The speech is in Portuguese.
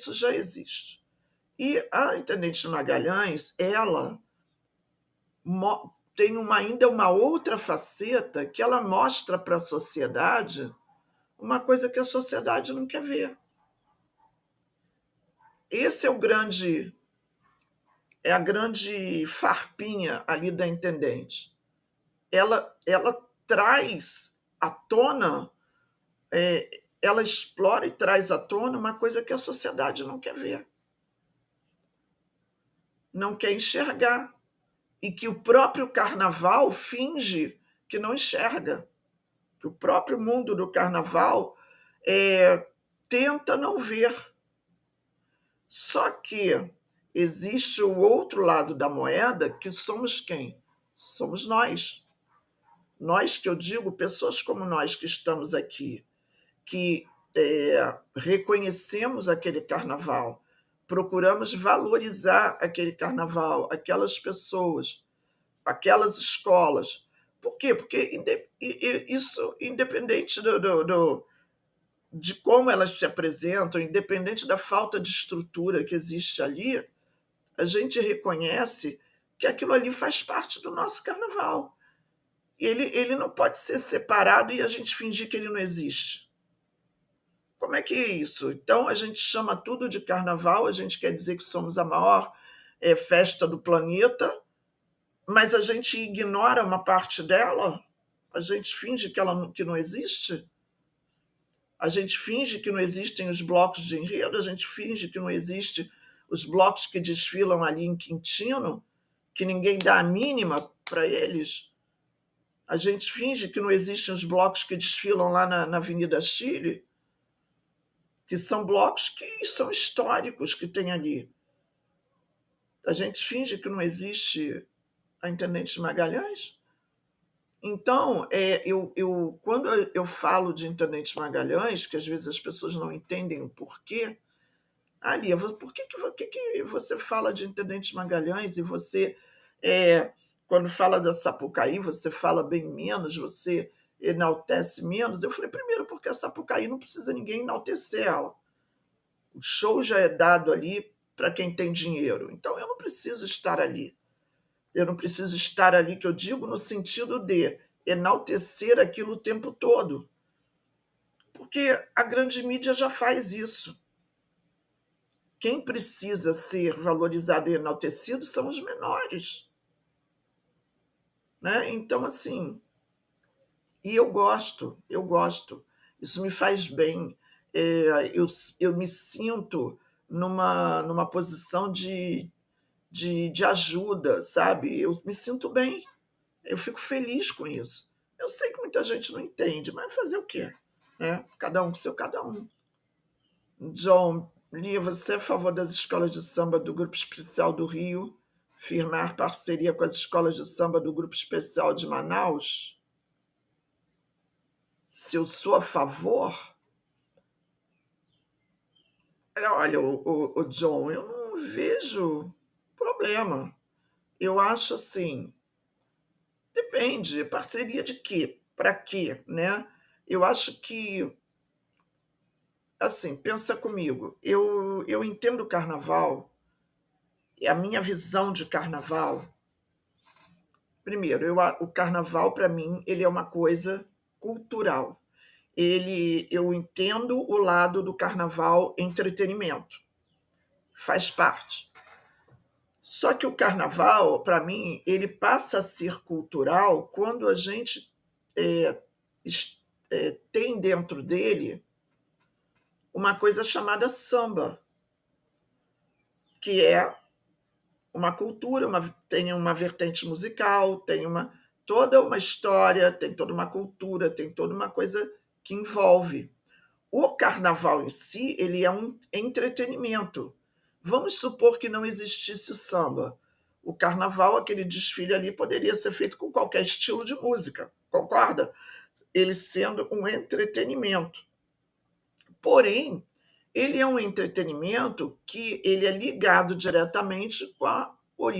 isso já existe. E a Intendente Magalhães, ela tem ainda uma outra faceta que ela mostra para a sociedade uma coisa que a sociedade não quer ver. Esse é a grande farpinha ali da Intendente. Ela traz à tona, ela explora e traz à tona uma coisa que a sociedade não quer ver, não quer enxergar, e que o próprio carnaval finge que não enxerga, que o próprio mundo do carnaval tenta não ver. Só que existe o outro lado da moeda, que somos quem? Somos nós. Nós, que eu digo, pessoas como nós que estamos aqui, que reconhecemos aquele carnaval, procuramos valorizar aquele carnaval, aquelas pessoas, aquelas escolas. Por quê? Porque isso, independente de como elas se apresentam, independente da falta de estrutura que existe ali, a gente reconhece que aquilo ali faz parte do nosso carnaval. Ele não pode ser separado e a gente fingir que ele não existe. Como é que é isso? Então, a gente chama tudo de carnaval, a gente quer dizer que somos a maior festa do planeta, mas a gente ignora uma parte dela? A gente finge que não existe? A gente finge que não existem os blocos de enredo? A gente finge que não existem os blocos que desfilam ali em Quintino, que ninguém dá a mínima para eles? A gente finge que não existem os blocos que desfilam lá na Avenida Chile, que são blocos que são históricos que tem ali. A gente finge que não existe a Intendente Magalhães? Então, quando eu falo de Intendente Magalhães, que às vezes as pessoas não entendem o porquê, Lia, por que você fala de Intendente Magalhães e você, quando fala da Sapucaí, você fala bem menos, você enaltece menos? Eu falei, primeiro, porque a Sapucaí não precisa ninguém enaltecer ela. O show já é dado ali para quem tem dinheiro, então eu não preciso estar ali. Eu não preciso estar ali, que eu digo no sentido de enaltecer aquilo o tempo todo, porque a grande mídia já faz isso. Quem precisa ser valorizado e enaltecido são os menores. Né? Então, assim, e eu gosto. Isso me faz bem. Eu me sinto numa posição de ajuda, sabe? Eu me sinto bem. Eu fico feliz com isso. Eu sei que muita gente não entende, mas fazer o quê? Né? Cada um com seu cada um. John, Lia, você é a favor das escolas de samba do Grupo Especial do Rio firmar parceria com as escolas de samba do Grupo Especial de Manaus? Se eu sou a favor? Olha, o John, eu não vejo problema. Eu acho assim, depende, parceria de quê? Para quê, né? Eu acho que, assim, pensa comigo, eu entendo o carnaval, e a minha visão de carnaval. Primeiro, o carnaval, para mim, ele é uma coisa cultural. Eu entendo o lado do carnaval entretenimento, faz parte. Só que o carnaval, para mim, ele passa a ser cultural quando a gente tem dentro dele uma coisa chamada samba, que é uma cultura, tem uma vertente musical, tem toda uma história, tem toda uma cultura, tem toda uma coisa que envolve. O carnaval em si, ele é um entretenimento. Vamos supor que não existisse o samba. O carnaval, aquele desfile ali, poderia ser feito com qualquer estilo de música, concorda? Ele sendo um entretenimento. Porém, ele é um entretenimento que ele é ligado diretamente com a origem